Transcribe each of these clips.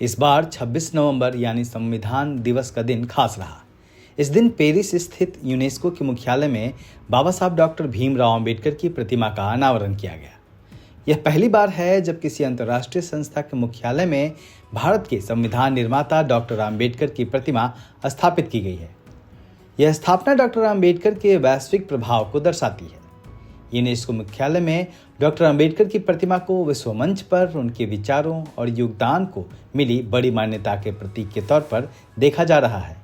इस बार 26 नवंबर यानी संविधान दिवस का दिन खास रहा। इस दिन पेरिस स्थित यूनेस्को के मुख्यालय में बाबा साहब डॉक्टर भीमराव अंबेडकर की प्रतिमा का अनावरण किया गया। यह पहली बार है जब किसी अंतर्राष्ट्रीय संस्था के मुख्यालय में भारत के संविधान निर्माता डॉक्टर अंबेडकर की प्रतिमा स्थापित की गई है। यह स्थापना डॉक्टर अंबेडकर के वैश्विक प्रभाव को दर्शाती है। यूनेस्को मुख्यालय में डॉक्टर अंबेडकर की प्रतिमा को विश्व मंच पर उनके विचारों और योगदान को मिली बड़ी मान्यता के प्रतीक के तौर पर देखा जा रहा है।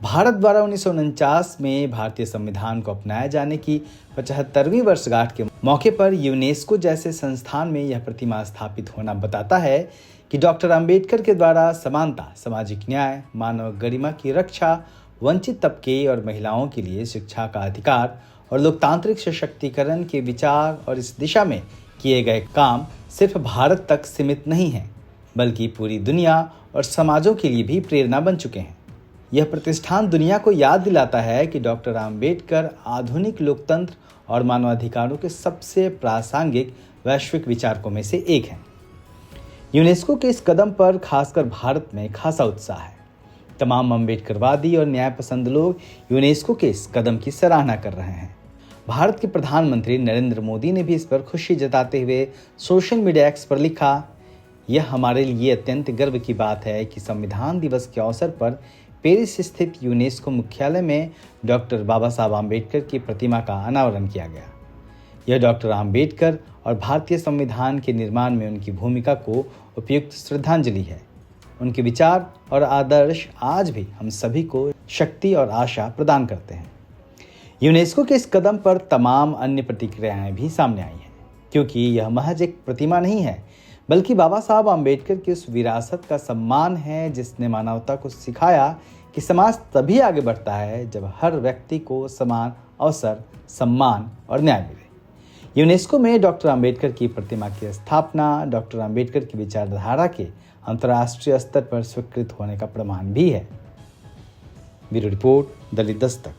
भारत द्वारा 1949 में भारतीय संविधान को अपनाए जाने की 75वीं वर्षगांठ के मौके पर यूनेस्को जैसे संस्थान में यह प्रतिमा स्थापित होना बताता है कि डॉक्टर अंबेडकर के द्वारा समानता, सामाजिक न्याय, मानव गरिमा की रक्षा, वंचित तबके और महिलाओं के लिए शिक्षा का अधिकार और लोकतांत्रिक सशक्तिकरण के विचार और इस दिशा में किए गए काम सिर्फ भारत तक सीमित नहीं हैं, बल्कि पूरी दुनिया और समाजों के लिए भी प्रेरणा बन चुके हैं। यह प्रतिष्ठान दुनिया को याद दिलाता है कि डॉक्टर अंबेडकर आधुनिक लोकतंत्र और मानवाधिकारों के सबसे प्रासंगिक वैश्विक विचारकों में से एक हैं। यूनेस्को के इस कदम पर खासकर भारत में खासा उत्साह है। तमाम अंबेडकरवादी और न्यायपसंद लोग यूनेस्को के इस कदम की सराहना कर रहे हैं। भारत के प्रधानमंत्री नरेंद्र मोदी ने भी इस पर खुशी जताते हुए सोशल मीडिया एक्स पर लिखा, यह हमारे लिए अत्यंत गर्व की बात है कि संविधान दिवस के अवसर पर पेरिस स्थित यूनेस्को मुख्यालय में डॉक्टर बाबा साहब आम्बेडकर की प्रतिमा का अनावरण किया गया। यह डॉक्टर आम्बेडकर और भारतीय संविधान के निर्माण में उनकी भूमिका को उपयुक्त श्रद्धांजलि है। उनके विचार और आदर्श आज भी हम सभी को शक्ति और आशा प्रदान करते हैं। यूनेस्को के इस कदम पर तमाम अन्य प्रतिक्रियाएं भी सामने आई हैं, क्योंकि यह महज एक प्रतिमा नहीं है, बल्कि बाबा साहब आम्बेडकर की उस विरासत का सम्मान है जिसने मानवता को सिखाया कि समाज तभी आगे बढ़ता है जब हर व्यक्ति को समान अवसर, सम्मान और न्याय मिले। यूनेस्को में डॉक्टर अंबेडकर की प्रतिमा की स्थापना डॉक्टर अंबेडकर की विचारधारा के अंतर्राष्ट्रीय स्तर पर स्वीकृत होने का प्रमाण भी है। ब्यूरो रिपोर्ट, दैनिक दस्तक।